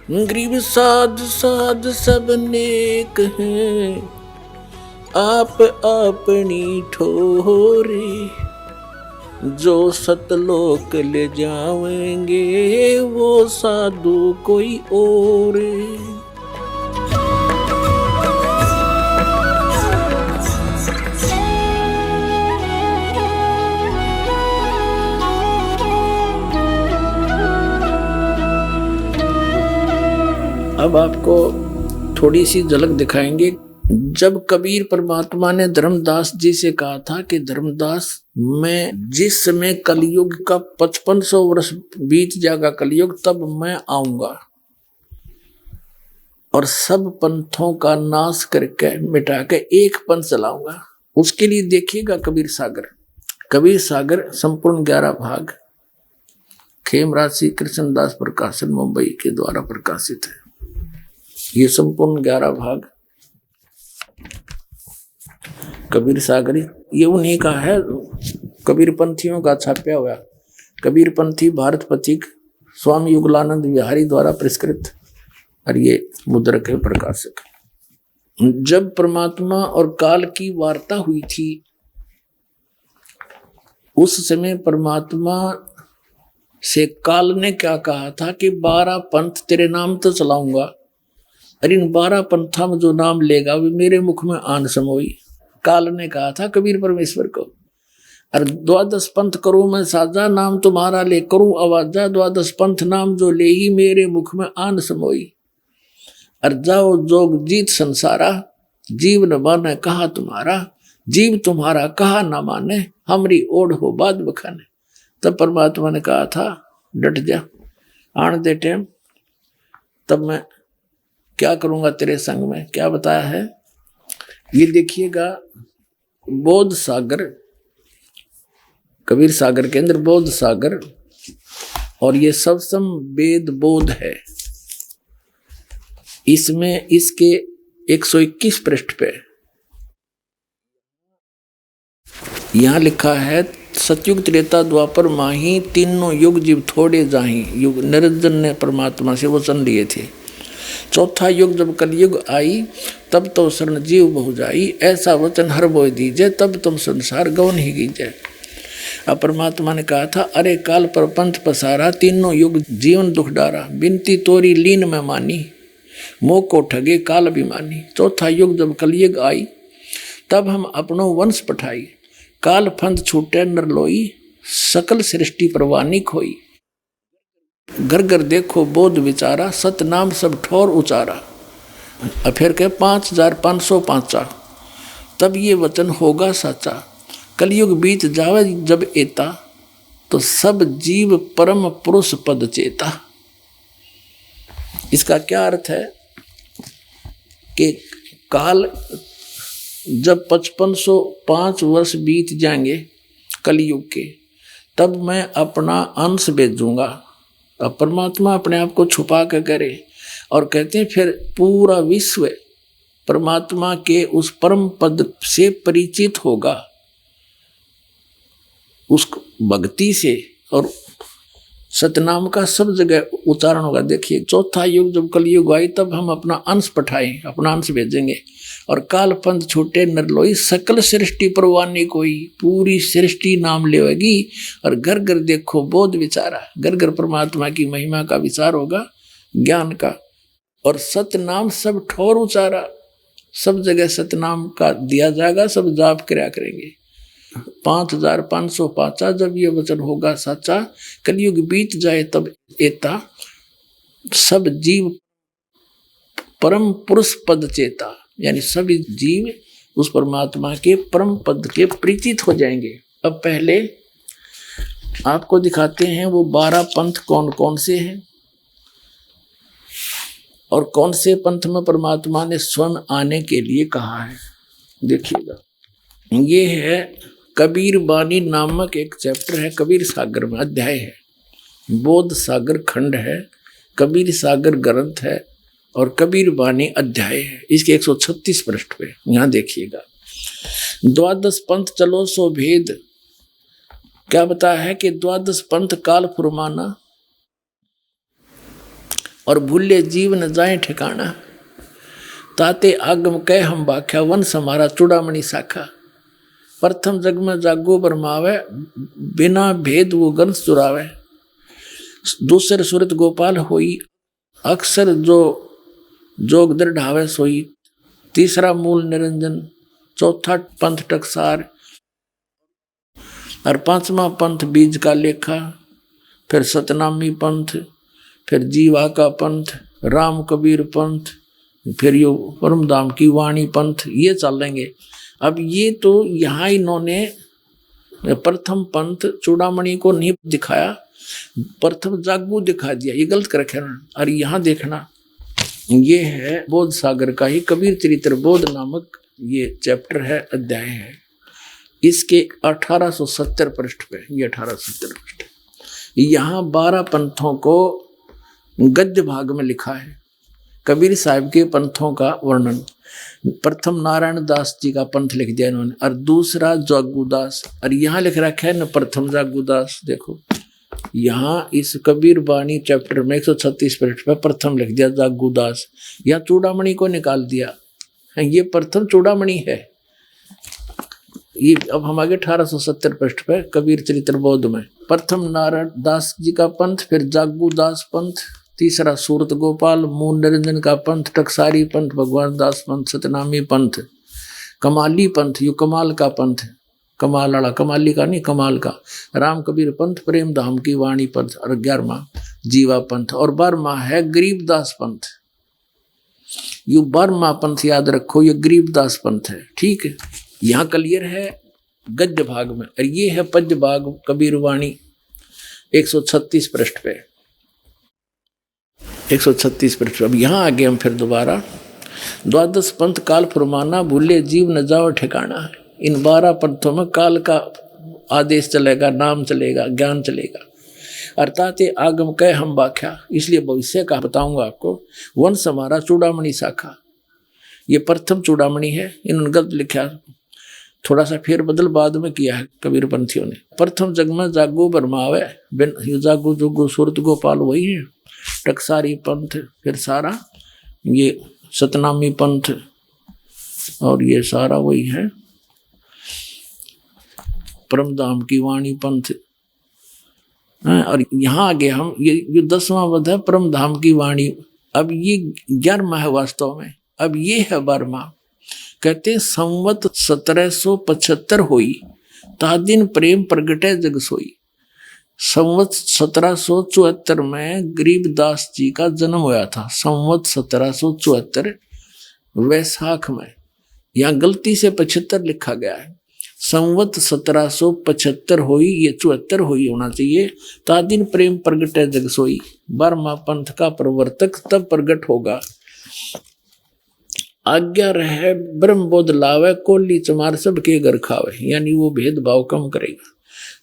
गरीब साध साध सब नेक हैं, आप अपनी ठोरे, जो सतलोक ले जाएंगे वो साधु कोई और। अब आपको थोड़ी सी झलक दिखाएंगे। जब कबीर परमात्मा ने धर्मदास जी से कहा था कि धर्मदास, मैं जिस समय कलयुग का 5500 वर्ष बीत जाएगा कलयुग, तब मैं आऊंगा और सब पंथों का नाश करके मिटा के एक पंथ चलाऊंगा। उसके लिए देखिएगा कबीर सागर। कबीर सागर संपूर्ण 11 भाग खेमराज श्री कृष्णदास प्रकाशन मुंबई के द्वारा प्रकाशित है। ये संपूर्ण 11 भाग कबीर सागर, ये उन्हीं का है, कबीर पंथियों का छापा हुआ। कबीर पंथी भारत पथिक स्वामी युगलानंद विहारी द्वारा पुरस्कृत, और ये मुद्रक है प्रकाशक। जब परमात्मा और काल की वार्ता हुई थी, उस समय परमात्मा से काल ने क्या कहा था कि 12 पंथ तेरे नाम तो चलाऊंगा, और इन 12 पंथा में जो नाम लेगा वे मेरे मुख में आन समोई। काल ने कहा था कबीर परमेश्वर को, और 12 पंथ करूं मैं साजा, नाम तुम्हारा ले करूं आवाजा, 12 पंथ नाम जो ले ही मेरे मुख में आन समोई। और जाओ जोग जीत संसारा, जीव न माने कहा तुम्हारा, जीव तुम्हारा कहा न माने, हमरी ओढ़ हो बाद बखाने। तब परमात्मा ने कहा था डट जा, आन दे टाइम, तब मैं क्या करूंगा तेरे संग में। क्या बताया है ये देखिएगा। बोध सागर, कबीर सागर के अंदर बोध सागर, और ये सबसम वेद बोध है। इसमें इसके 121 पृष्ठ पे यहां लिखा है, सतयुग त्रेता द्वापर माही, तीनों युग जीव थोड़े जाही। युग निरंजन ने परमात्मा से वचन लिए थे। चौथा युग जब कलयुग आई, तब तो शरण जीव बहु जाई, ऐसा वचन हर बोय दीजिए, तब तुम संसार गवन ही कीजिए। अब परमात्मा ने कहा था, अरे काल पर पंथ पसारा, तीनों युग जीवन दुख डारा, बिनती तोरी लीन में मानी, मोह को ठगे काल अभिमानी। चौथा युग जब कलयुग आई, तब हम अपनो वंश पठाई, काल फंद छूटे नर लोई, सकल सृष्टि परवानी खोई। घर घर देखो बोध विचारा, सतनाम सब ठोर उचारा। और फिर के 5505, तब ये वचन होगा साचा, कलयुग बीत जावे जब एता, तो सब जीव परम पुरुष पद चेता। इसका क्या अर्थ है कि काल जब 5505 वर्ष बीत जाएंगे कलयुग के, तब मैं अपना अंश भेजूंगा। अब परमात्मा अपने आप को छुपा कर करे, और कहते हैं फिर पूरा विश्व परमात्मा के उस परम पद से परिचित होगा, उस भक्ति से, और सतनाम का सब जगह उच्चारण होगा। देखिए, चौथा युग जब कलयुग आई, तब हम अपना अंश पठाएं, अपना अंश भेजेंगे, और काल पंथ छूटे नरलोई, सकल सृष्टि परवानी कोई, पूरी सृष्टि नाम लेगी। और घर घर देखो बोध विचारा, घर घर परमात्मा की महिमा का विचार होगा, ज्ञान का। और सतनाम सब ठोर उचारा, सब जगह सतनाम का दिया जाएगा, सब जाप किया करेंगे। 5505, जब ये वचन होगा सच्चा, कलयुग बीत जाए तब एता, सब जीव परम पुरुष पद चेता, यानी सभी जीव उस परमात्मा के परम पद के परिचित हो जाएंगे। अब पहले आपको दिखाते हैं वो 12 पंथ कौन कौन से हैं, और कौन से पंथ में परमात्मा ने स्वयं आने के लिए कहा है। देखिएगा, ये है कबीर बानी नामक एक चैप्टर है, कबीर सागर में अध्याय है, बोध सागर खंड है, कबीर सागर ग्रंथ है, और कबीर बानी अध्याय है। इसके 136 पृष्ठ पे यहाँ देखिएगा। 12 पंथ चलो सो भेद, क्या बताया है कि 12 पंथ काल फुरमाना, और भूले जीव न जाए ठिकाना। ताते आगम कह हम बाख्या वंश हमारा चूड़ामणि शाखा। प्रथम जग में जागो बरमावे बिना भेद वो गंस चुरावे। दूसरे सूरत गोपाल होई अक्सर जो जोग दृढ़ावे सोई। तीसरा मूल निरंजन, चौथा पंथ टकसार और पांचवा पंथ बीज का लेखा, फिर सतनामी पंथ, फिर जीवा का पंथ, राम कबीर पंथ, फिर यो परमधाम की वाणी पंथ, ये चलेंगे। अब ये तो यहाँ इन्होंने प्रथम पंथ चूड़ामणि को नहीं दिखाया, प्रथम जागू दिखा दिया, ये गलत कर रखे ना। और यहाँ देखना ये है बोध सागर का ही कबीर चरित्र बोध नामक ये चैप्टर है, अध्याय है। इसके 1870 पृष्ठ पे, ये 1870 पृष्ठ, यहाँ 12 पंथों को गद्य भाग में लिखा है। कबीर साहब के पंथों का वर्णन, प्रथम नारायण दास जी का पंथ लिख दिया इन्होंने, और दूसरा जागूदास, और यहाँ लिख रखा है न प्रथम जागूदास। देखो यहाँ इस कबीर बानी चैप्टर में 136 पृष्ठ पे प्रथम लिख दिया जागूदास, या चूड़ामणि को निकाल दिया, ये प्रथम चूड़ामणि है। ये अब हम आगे 1870 पृष्ठ पे कबीर चरित्र बोध में प्रथम नारायण दास जी का पंथ, फिर जागूदास पंथ, तीसरा सूरत गोपाल मूल निरंजन का पंथ, टकसारी पंथ, भगवान दास पंथ, सतनामी पंथ, कमाली पंथ, यू कमाल का पंथ, कमाल वाला, कमाली का नहीं कमाल का, राम कबीर पंथ, प्रेम धाम की वाणी पंथ, और 11वां जीवा पंथ, और 12वां है गरीबदास पंथ। यू 12वां पंथ याद रखो, ये गरीबदास पंथ है, ठीक है। यहाँ क्लियर है गद्य भाग में, और ये है पद्य भाग कबीर वाणी 136 पृष्ठ पे, 136 पृष्ठ। अब यहाँ आगे हम फिर दोबारा, द्वादश पंथ काल फरमाना भूले जीव न जाओ ठिकाना। इन 12 पंथों में काल का आदेश चलेगा, नाम चलेगा, ज्ञान चलेगा। अर्थात आगम कह हम बाख्या, इसलिए भविष्य का बताऊंगा आपको। वंश हमारा चूड़ामणि शाखा, ये प्रथम चूड़ामणि है, इन्होंने गलत लिखा, थोड़ा सा फेर बदल बाद में किया है कबीर पंथियों ने। प्रथम जग में जागो बरमावे बिन जागो जोगो सूरत गोपाल वही है, टकसारी पंथ, फिर सारा ये सतनामी पंथ, और ये सारा वही है परमधाम की वाणी पंथ। और यहाँ आगे हम ये 10वां वध है परमधाम की वाणी। अब ये 11वां है वास्तव में, अब ये है 12वां। कहते संवत 1775 होई ता दिन प्रेम प्रगटे जग सोई। संवत 1774 में गरीबदास जी का जन्म हुआ था, संवत 1774 वैशाख में। यहाँ गलती से 75 लिखा गया है, संवत 1775 हुई, ये 74 हुई होना चाहिए। ता दिन प्रेम प्रगटे जग सोई, 12वां पंथ का प्रवर्तक तब प्रगट होगा। आज्ञा रहे ब्रह्म बोध लावे, कोली चमार सबके घर खावे, यानी वो भेदभाव कम करेगा।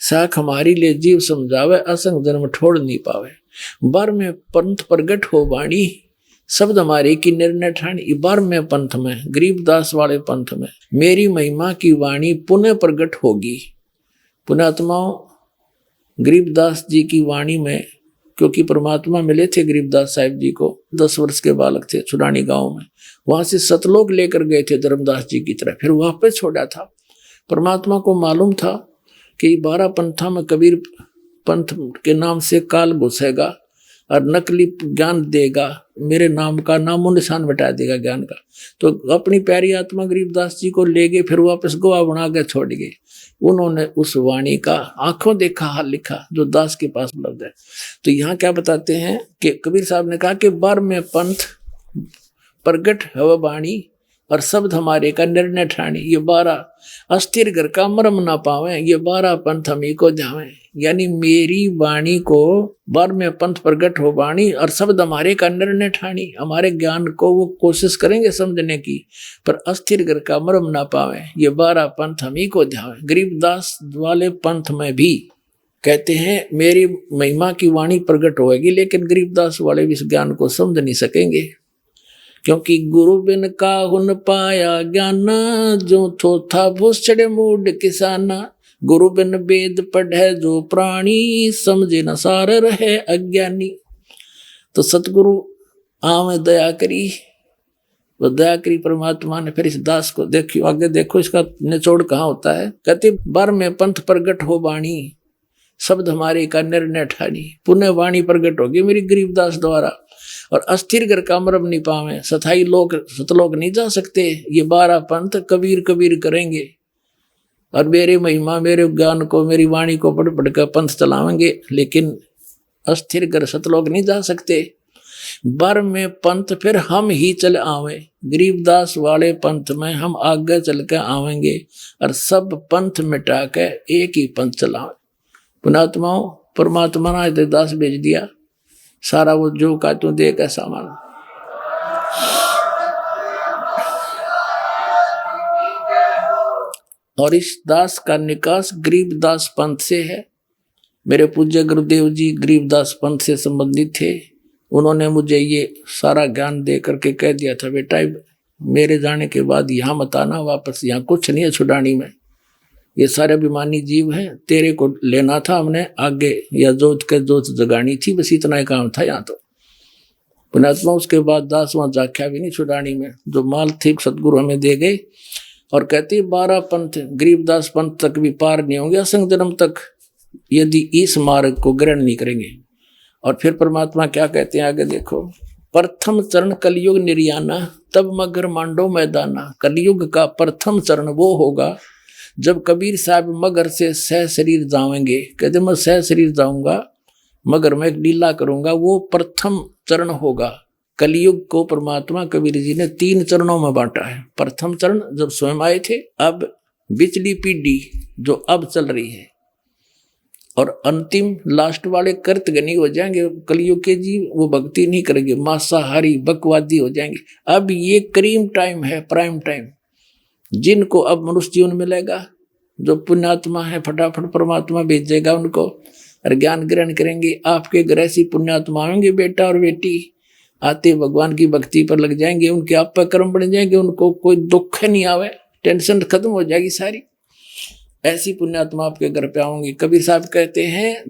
साख हमारी ले जीव समझावे, असंग जन्म ठोड़ नहीं पावे। 12वें पंथ प्रगट हो वाणी, शब्द हमारे की निर्णय ठानी। 12वें पंथ में, गरीबदास वाले पंथ में, मेरी महिमा की वाणी पुनः प्रगट होगी। पुण्यात्माओं, गरीबदास जी की वाणी में, क्योंकि परमात्मा मिले थे गरीबदास साहिब जी को, 10 वर्ष के बालक थे छुड़ानी गांव में, वहां से सतलोक लेकर गए थे धर्मदास जी की तरह, फिर वापस छोड़ा था। परमात्मा को मालूम था कि 12 पंथा में कबीर पंथ के नाम से काल घुसेगा और नकली ज्ञान देगा, मेरे नाम का नामो निशान मिटा देगा ज्ञान का। तो अपनी प्यारी आत्मा गरीबदास जी को ले गए, फिर वापस गोवा बना के छोड़ गए। उन्होंने उस वाणी का आंखों देखा हाल लिखा जो दास के पास उपलब्ध है। तो यहाँ क्या बताते हैं कि कबीर साहब ने कहा कि 12वें पंथ प्रगट है वाणी, और शब्द हमारे का निर्णय ठाणी। ये 12 अस्थिर घर का मरम ना पावे, ये 12 पंथ हमी को जावे। यानी मेरी वाणी को 12वें पंथ प्रगट हो वाणी, और शब्द हमारे का निर्णय ठाणी। हमारे ज्ञान को वो कोशिश करेंगे समझने की, पर अस्थिर घर का मरम ना पावे, ये 12 पंथ हमी को जावे। गरीबदास वाले पंथ में भी कहते हैं मेरी महिमा की वाणी प्रगट होगी, लेकिन गरीबदास वाले भी इस ज्ञान को समझ नहीं सकेंगे, क्योंकि गुरु बिन काहुन पाया ज्ञाना, जो थोथा भूस चढ़े मूड किसाना। गुरु बिन वेद पढ़े जो प्राणी, समझे न सार रहे अज्ञानी। तो सतगुरु आम दया करी, वो दया करी परमात्मा ने। फिर इस दास को देखियो, आगे देखो इसका निचोड़ कहाँ होता है। कहते बार में पंथ प्रगट हो वाणी, शब्द हमारे का निर्णय ठानी। पुण्य वाणी प्रगट होगी मेरी गरीबदास द्वारा। और अस्थिर घर का मरम नहीं पावे, सथाई लोग सतलोक नहीं जा सकते। ये 12 पंथ कबीर कबीर करेंगे, और मेरे महिमा मेरे ज्ञान को मेरी वाणी को पढ़ पढ़ कर पंथ चलावेंगे, लेकिन अस्थिर घर सतलोक नहीं जा सकते। बर में पंथ फिर हम ही चल आवे, गरीबदास वाले पंथ में हम आगे चल के आवेंगे, और सब पंथ मिटा के एक ही पंथ चलावे। पुणात्माओं, परमात्मा ने दास भेज दिया, सारा वो जो का तू दे का सामान। और इस दास का निकास गरीबदास पंथ से है। मेरे पूज्य गुरुदेव जी गरीबदास पंथ से संबंधित थे। उन्होंने मुझे ये सारा ज्ञान दे करके कह दिया था, बेटा मेरे जाने के बाद यहाँ मत आना वापस, यहाँ कुछ नहीं है छुड़ानी में, ये सारे अभिमानी जीव हैं, तेरे को लेना था हमने आगे, या जोत के जोत जगानी थी, बस इतना ही काम था यहाँ तो। पुणात्मा उसके बाद दास वहाँ जाख्या भी नहीं छुड़ानी में, जो माल थी सतगुरु हमें दे गए। और कहते 12 पंथ गरीबदास पंथ तक भी पार नहीं होंगे असंग जन्म तक, यदि इस मार्ग को ग्रहण नहीं करेंगे। और फिर परमात्मा क्या कहते हैं आगे देखो, प्रथम चरण कलयुग निर्याना, तब मगर मांडो मैदाना। कलयुग का प्रथम चरण वो होगा जब कबीर साहब मगर से सह शरीर जाएंगे। कहते मैं सह शरीर जाऊंगा, मगर मैं एक लीला करूंगा, वो प्रथम चरण होगा। कलयुग को परमात्मा कबीर जी ने 3 चरणों में बांटा है। प्रथम चरण जब स्वयं आए थे, अब बिचली पीढ़ी जो अब चल रही है, और अंतिम लास्ट वाले कर्तगनी हो जाएंगे कलयुग के जीव, वो भक्ति नहीं करेंगे, मांसाहारी बकवादी हो जाएंगे। अब ये क्रीम टाइम है, प्राइम टाइम, जिनको अब मनुष्य जीवन मिलेगा, जो पुण्यात्मा है फटाफट परमात्मा भेजेगा उनको, और ज्ञान ग्रहण करेंगे। आपके घर ऐसी पुण्यात्मा आएंगे, बेटा और बेटी आते भगवान की भक्ति पर लग जाएंगे, उनके आप पर कर्म बन जाएंगे, उनको कोई दुख नहीं आवे, टेंशन खत्म हो जाएगी सारी। ऐसी पुण्यात्मा आपके घर पे आओगे। कबीर साहब कहते हैं,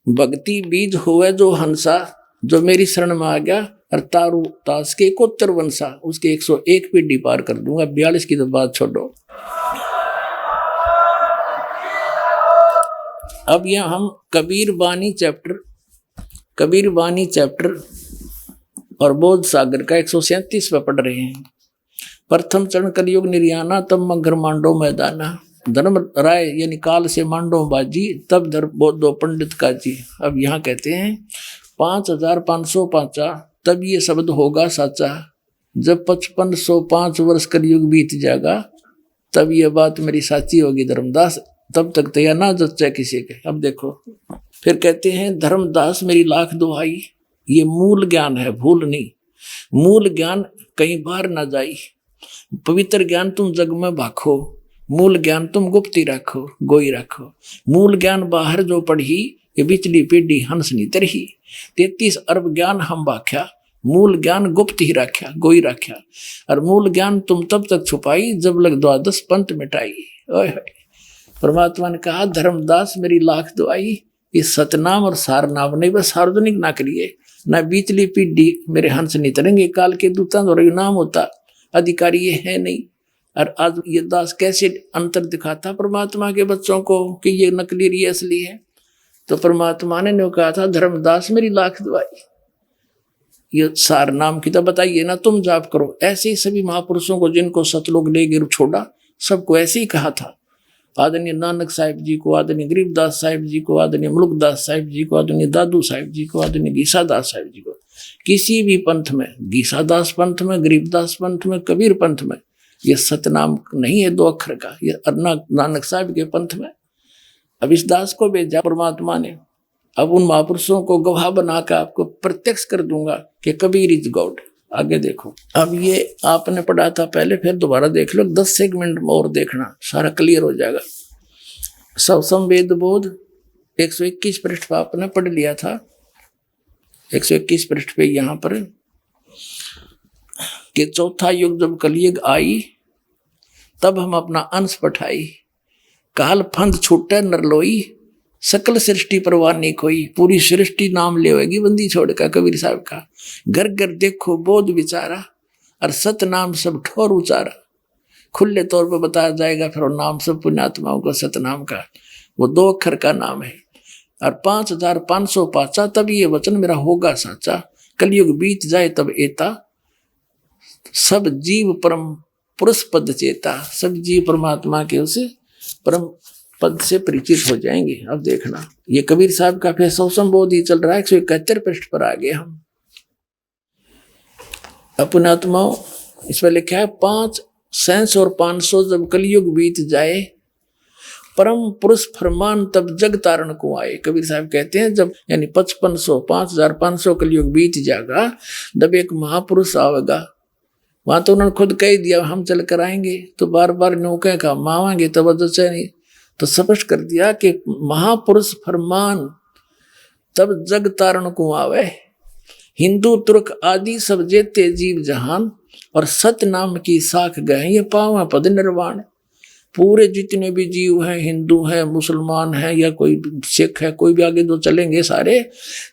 भक्ति बीज हुए जो हंसा, जो मेरी शरण में आ गया, और तारू तास के 71 वंशा, उसके 101 पीढ़ी पार कर दूंगा। 42 की तो बात छोड़ो। अब यह हम कबीर बानी चैप्टर और बोध सागर का 137 पे पढ़ रहे हैं। प्रथम चरण कलयुग निर्याना, तब मगर मांडो मैदाना। धर्म राय यानी काल से मांडो बाजी, तब धर बोधो पंडित का जी। अब यहाँ कहते हैं 5505 तब ये शब्द होगा साचा, जब 5505 वर्ष कलयुग बीत जाएगा, तब ये बात मेरी साची होगी धर्मदास, तब तक तो यह ना जच्चा किसी के। अब देखो फिर कहते हैं, धर्मदास मेरी लाख दुहाई। ये मूल ज्ञान है, भूल नहीं। मूल ज्ञान कहीं बाहर ना जाई, पवित्र ज्ञान तुम जग में भाखो, मूल ज्ञान तुम गुप्ती रखो, गोई रखो। मूल ज्ञान बाहर जो पढ़ी, ये बिचली पीढ़ी हंस नहीं तरही। 33 अरब ज्ञान हम भाख्या, मूल ज्ञान गुप्त ही रख्या, गोई रख्या। और मूल ज्ञान तुम तब तक छुपाई, जब लग 12 पंथ मिटाई। ओए परमात्मा ने कहा, धर्मदास मेरी लाख दुआई। इस सतनाम और सारनाम नहीं, बस सार्वजनिक ना करिए, ना बीचली पीढ़ी मेरे हंस नहीं तरेंगे। काल के दूता द्वारा नाम होता, अधिकारी ये है नहीं। और आज ये दास कैसे अंतर दिखाता परमात्मा के बच्चों को कि ये नकली ये असली है। तो परमात्मा ने कहा था, धर्मदास मेरी लाख दुआई। ये सार नाम की तो बताइए ना, तुम जाप करो। ऐसे ही सभी महापुरुषों को जिनको सतलोक ले गिर छोड़ा, सबको ऐसे ही कहा था। आदरणीय नानक साहिब जी को, आदरणीय गरीबदास साहिब जी को, आदरणीय मुलुकदास साहिब जी को, आदरणीय दादू साहिब जी को, आदरणीय गीसादास साहिब जी को। किसी भी पंथ में, गीसादास पंथ में, गरीबदास पंथ में, कबीर पंथ में, ये सतनाम नहीं है 2 अक्षर का। ये नानक साहिब के पंथ में अब इस दास को भेजा परमात्मा ने। अब उन महापुरुषों को गवाह बनाकर आपको प्रत्यक्ष कर दूंगा कि कबीर इज गॉड। आगे देखो, अब ये आपने पढ़ा था पहले, फिर दोबारा देख लो, 10 सेगमेंट में और देखना, सारा क्लियर हो जाएगा। सब संवेद बोध 121 पृष्ठ पर आपने पढ़ लिया था। 121 पृष्ठ पे यहाँ पर कि चौथा युग जब कलयुग आई, तब हम अपना अंश पठाई। काल फंद छूटे नरलोई, सकल सृष्टि परवाह नहीं कोई, पूरी सृष्टि नाम लेवेगी बंदी छोड़ का। कबीर साहब का घर घर देखो बोध विचारा, और सत नाम सब ठोर उचारा। खुले तौर पर बताया जाएगा फिर नाम सब पुण्यात्माओं को सतनाम का, वो 2 अक्षर का नाम है। और 5500 पाचा, तब ये वचन मेरा होगा साचा। कलयुग बीत जाए तब एता, सब जीव परम पुरुष पद चेता। सब जीव परमात्मा के उसे परम पद से परिचित हो जाएंगे। अब देखना ये कबीर साहब का फिर सौसंबोध ही चल रहा है। 171 पृष्ठ पर आ गए हम। अपने आत्माओं इसमें लिखा है 5 सैंस और 500 जब कलयुग बीत जाए, परम पुरुष फरमान तब जग तारण को आए। कबीर साहब कहते हैं जब यानी 5500 5500 कलयुग बीत जाएगा, जब एक महापुरुष आवेगा। वहां तो उन्होंने खुद कह दिया हम चल कर आएंगे, तो बार बार नौके का मावांगे तब वजह नहीं, तो स्पष्ट कर दिया कि महापुरुष फरमान तब जग तारण को आवे। हिंदू तुर्क आदि सब जेते जीव जहान, और सत नाम की साख गए ये पावा पद निर्वाण। पूरे जितने भी जीव हैं, हिंदू हैं, मुसलमान हैं, या कोई सिख है, कोई भी आगे जो चलेंगे सारे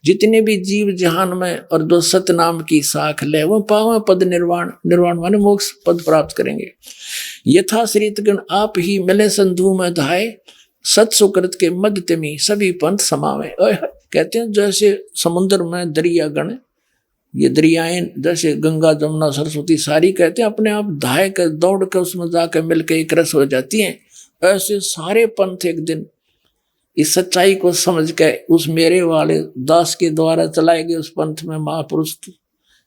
जितने भी जीव जहान में, और जो सत नाम की साख ले वो पावा पद निर्वाण। निर्वाण माने मोक्ष पद प्राप्त करेंगे। यथा श्रीतगण आप ही मिले संधु में धाये, सत सुकृत के मध्य में सभी पंथ समावे। कहते हैं जैसे समुद्र में दरिया गण, ये दरियाएं जैसे गंगा जमुना सरस्वती सारी कहते हैं अपने आप धाय कर दौड़ कर उसमें जाकर मिलकर एक रस हो जाती हैं। ऐसे सारे पंथ एक दिन इस सच्चाई को समझ के उस मेरे वाले दास के द्वारा चलाए गए उस पंथ में महापुरुष,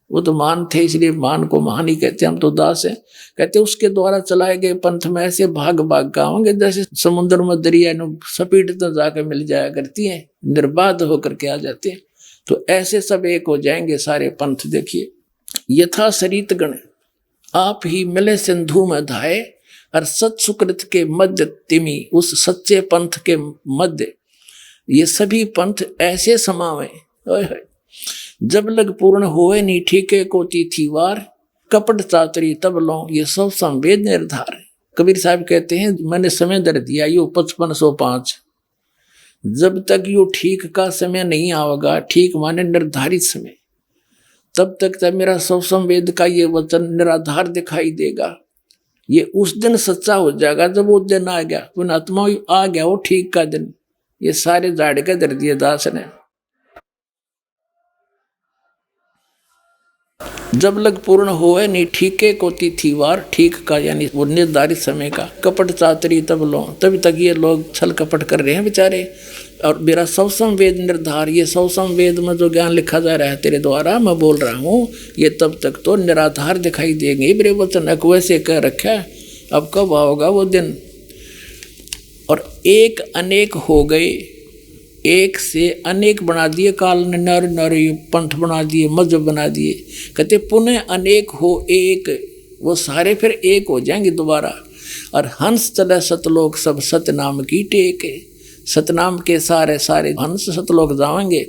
वो तो महान थे इसलिए महान को महान ही कहते हैं, हम तो दास हैं। कहते उसके द्वारा चलाए गए पंथ में ऐसे भाग भाग का होंगे जैसे समुद्र में दरिया सपीट तो जाकर मिल जाया करती हैं, निर्बाध होकर के आ जाते हैं। तो ऐसे सब एक हो जाएंगे सारे पंथ। देखिए यथा सरित गण आप ही मिले सिंधु में धाये, और सत सुकृत के मध्य तिमी उस सच्चे पंथ के मध्य ये सभी पंथ ऐसे समावे। जब लग पूर्ण होए नी ठीके को तिथि वार, कपट चातरी तब लो ये सब संवेद निर्धार। कबीर साहब कहते हैं मैंने समय दर दिया यो 5505, जब तक यो ठीक का समय नहीं आवेगा, ठीक माने निर्धारित समय, तब तक मेरा सब संवेद का ये वचन निराधार दिखाई देगा। ये उस दिन सच्चा हो जाएगा जब वो दिन आ गया, पुण्यात्मा आ गया वो ठीक का दिन। ये सारे झाड़ के दर दिए दास ने। जब लग पूर्ण होए नी ठीके को तिथि वार, ठीक का यानी वो निर्धारित समय का, कपट चातरी तब लो, तभी तक ये लोग छल कपट कर रहे हैं बेचारे। और मेरा सौ संवेद निर्धार, ये सौ संवेद में जो ज्ञान लिखा जा रहा है तेरे द्वारा मैं बोल रहा हूँ, ये तब तक तो निराधार दिखाई देंगे। मेरे वचन वैसे कह रखा है, अब कब आओगा वो दिन। और एक अनेक हो गए, एक से अनेक बना दिए, काल ने नर नर पंथ बना दिए, मजहब बना दिए। कहते पुनः अनेक हो एक, वो सारे फिर एक हो जाएंगे दोबारा। और हंस चले सतलोक सब सतनाम की टेक, सतनाम के सारे सारे हंस सतलोक जाएंगे।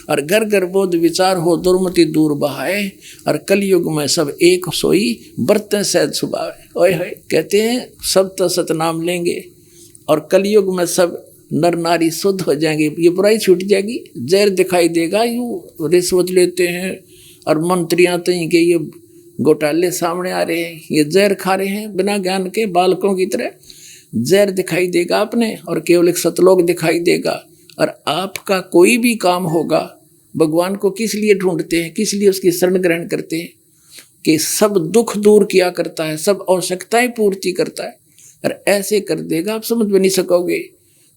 और घर घर बोध विचार हो दुर्मति दूर बहाए, और कलयुग में सब एक सोई बरतें सहज सुभावे। ओए होए कहते हैं सब तो सतनाम लेंगे, और कलयुग में सब नर नारी शुद्ध हो जाएंगे, ये बुराई छूट जाएगी। जहर दिखाई देगा, यूँ रिश्वत लेते हैं और मंत्रियाँ तो के ये घोटाले सामने आ रहे हैं, ये जहर खा रहे हैं बिना ज्ञान के बालकों की तरह। जहर दिखाई देगा अपने, और केवल एक सतलोक दिखाई देगा। और आपका कोई भी काम होगा, भगवान को किस लिए ढूंढते हैं, किस लिए उसकी शरण ग्रहण करते हैं, कि सब दुख दूर किया करता है, सब आवश्यकताएं पूर्ति करता है। और ऐसे कर देगा आप समझ भी नहीं सकोगे।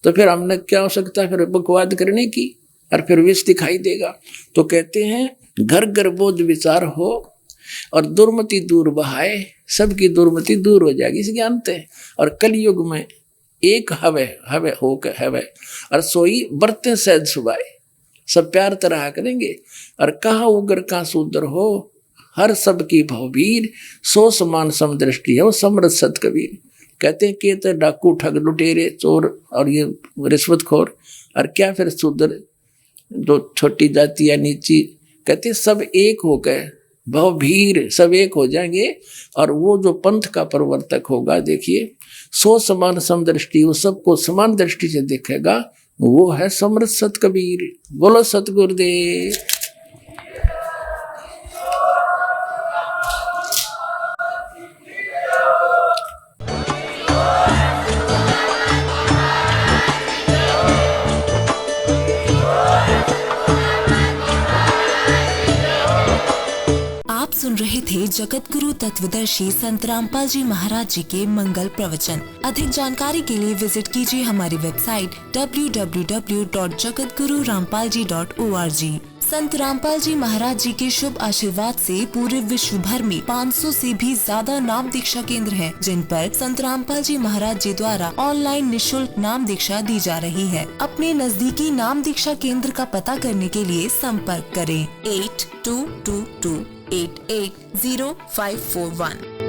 तो फिर हमने क्या आवश्यकता फिर बकवाद करने की, और फिर विष दिखाई देगा। तो कहते हैं घर घर बोध विचार हो, और दुर्मति दूर बहाए, सबकी दुर्मति दूर हो जाएगी इस ज्ञान से। और कलयुग में एक हवे हवे हो के हवे, और सोई बरतें सहज सुभाए, सब प्यार तरह करेंगे। और कहा उगर का सूदर हो, हर सब की भववीर, सो समान समदृष्टि है वो समृद्ध सत कबीर। कहते हैं कि तो डाकू ठग लुटेरे चोर और ये रिश्वतखोर, और क्या फिर शूद्र जो छोटी जाति या नीची, कहते सब एक हो गए, भवभीर सब एक हो जाएंगे। और वो जो पंथ का प्रवर्तक होगा, देखिए सो समान समदृष्टि, वो सबको समान दृष्टि से देखेगा, वो है समर्थ सत कबीर। बोलो सतगुरुदेव। आप सुन रहे थे जगत गुरु तत्वदर्शी संत रामपाल जी महाराज जी के मंगल प्रवचन। अधिक जानकारी के लिए विजिट कीजिए हमारी वेबसाइट www.jagatgururampalji.org। संत रामपाल जी महाराज जी के शुभ आशीर्वाद से पूरे विश्व भर में 500 से भी ज्यादा नाम दीक्षा केंद्र हैं, जिन पर संत रामपाल जी महाराज जी द्वारा ऑनलाइन निशुल्क नाम दीक्षा दी जा रही है। अपने नजदीकी नाम दीक्षा केंद्र का पता करने के लिए संपर्क करें 8222880541।